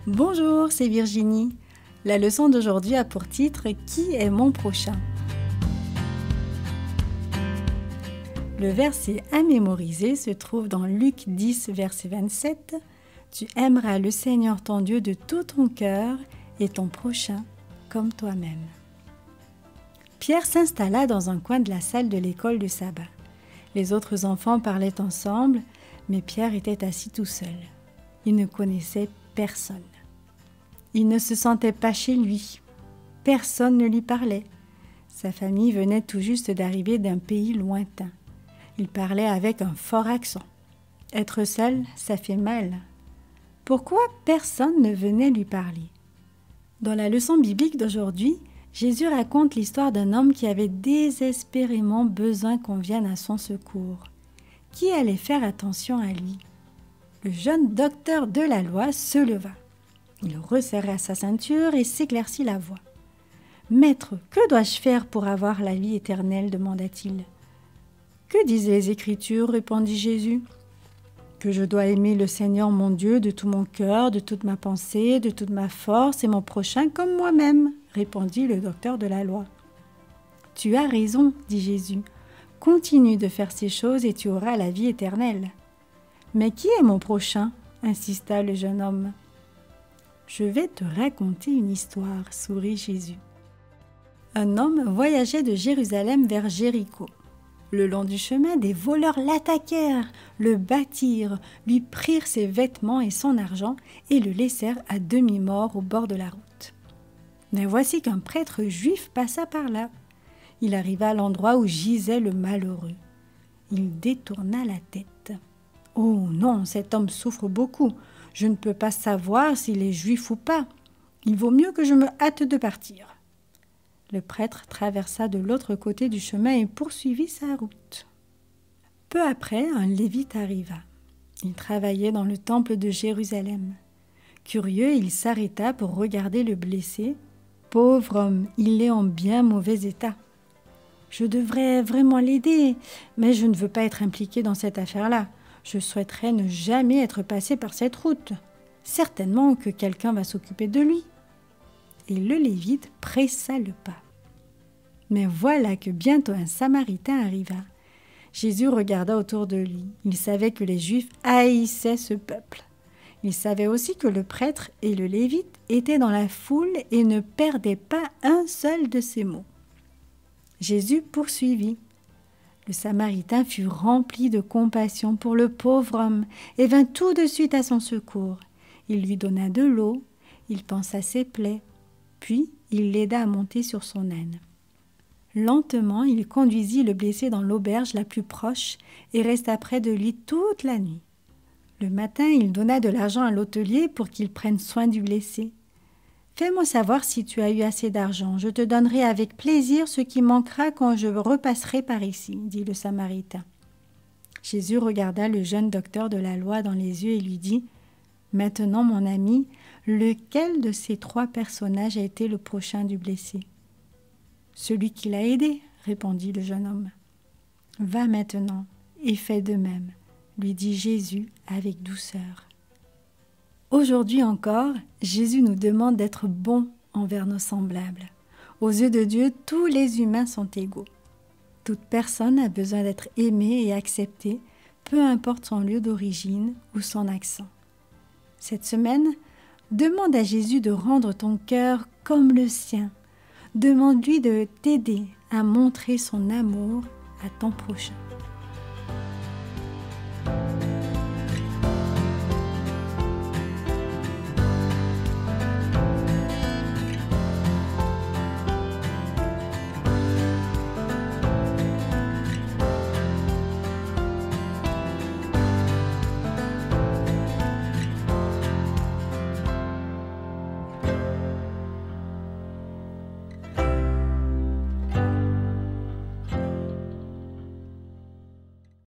Bonjour, c'est Virginie. La leçon d'aujourd'hui a pour titre « Qui est mon prochain ?» Le verset à mémoriser se trouve dans Luc 10, verset 27. « Tu aimeras le Seigneur ton Dieu de tout ton cœur et ton prochain comme toi-même. » Pierre s'installa dans un coin de la salle de l'école du sabbat. Les autres enfants parlaient ensemble, mais Pierre était assis tout seul. Il ne connaissait personne. Il ne se sentait pas chez lui. Personne ne lui parlait. Sa famille venait tout juste d'arriver d'un pays lointain. Il parlait avec un fort accent. Être seul, ça fait mal. Pourquoi personne ne venait lui parler? Dans la leçon biblique d'aujourd'hui, Jésus raconte l'histoire d'un homme qui avait désespérément besoin qu'on vienne à son secours. Qui allait faire attention à lui? Le jeune docteur de la loi se leva. Il resserra sa ceinture et s'éclaircit la voix. « Maître, que dois-je faire pour avoir la vie éternelle » demanda-t-il. « Que disent les Écritures » répondit Jésus. « Que je dois aimer le Seigneur mon Dieu de tout mon cœur, de toute ma pensée, de toute ma force et mon prochain comme moi-même » répondit le docteur de la loi. « Tu as raison, dit Jésus. Continue de faire ces choses et tu auras la vie éternelle. »« Mais qui est mon prochain ?» insista le jeune homme. « Je vais te raconter une histoire, sourit Jésus. Un homme voyageait de Jérusalem vers Jéricho. Le long du chemin, des voleurs l'attaquèrent, le battirent, lui prirent ses vêtements et son argent et le laissèrent à demi-mort au bord de la route. Mais voici qu'un prêtre juif passa par là. Il arriva à l'endroit où gisait le malheureux. Il détourna la tête. « Oh non, cet homme souffre beaucoup. Je ne peux pas savoir s'il est juif ou pas. Il vaut mieux que je me hâte de partir. » Le prêtre traversa de l'autre côté du chemin et poursuivit sa route. Peu après, un lévite arriva. Il travaillait dans le temple de Jérusalem. Curieux, il s'arrêta pour regarder le blessé. « Pauvre homme, il est en bien mauvais état. Je devrais vraiment l'aider, mais je ne veux pas être impliqué dans cette affaire-là. Je souhaiterais ne jamais être passé par cette route. Certainement que quelqu'un va s'occuper de lui. » Et le Lévite pressa le pas. Mais voilà que bientôt un Samaritain arriva. Jésus regarda autour de lui. Il savait que les Juifs haïssaient ce peuple. Il savait aussi que le prêtre et le Lévite étaient dans la foule et ne perdaient pas un seul de ses mots. Jésus poursuivit. Le Samaritain fut rempli de compassion pour le pauvre homme et vint tout de suite à son secours. Il lui donna de l'eau, il pansa ses plaies, puis il l'aida à monter sur son âne. Lentement, il conduisit le blessé dans l'auberge la plus proche et resta près de lui toute la nuit. Le matin, il donna de l'argent à l'hôtelier pour qu'il prenne soin du blessé. « Fais-moi savoir si tu as eu assez d'argent. Je te donnerai avec plaisir ce qui manquera quand je repasserai par ici, » dit le Samaritain. Jésus regarda le jeune docteur de la loi dans les yeux et lui dit « Maintenant, mon ami, lequel de ces trois personnages a été le prochain du blessé ?»« Celui qui l'a aidé, » répondit le jeune homme. « Va maintenant et fais de même, » lui dit Jésus avec douceur. Aujourd'hui encore, Jésus nous demande d'être bons envers nos semblables. Aux yeux de Dieu, tous les humains sont égaux. Toute personne a besoin d'être aimée et acceptée, peu importe son lieu d'origine ou son accent. Cette semaine, demande à Jésus de rendre ton cœur comme le sien. Demande-lui de t'aider à montrer son amour à ton prochain.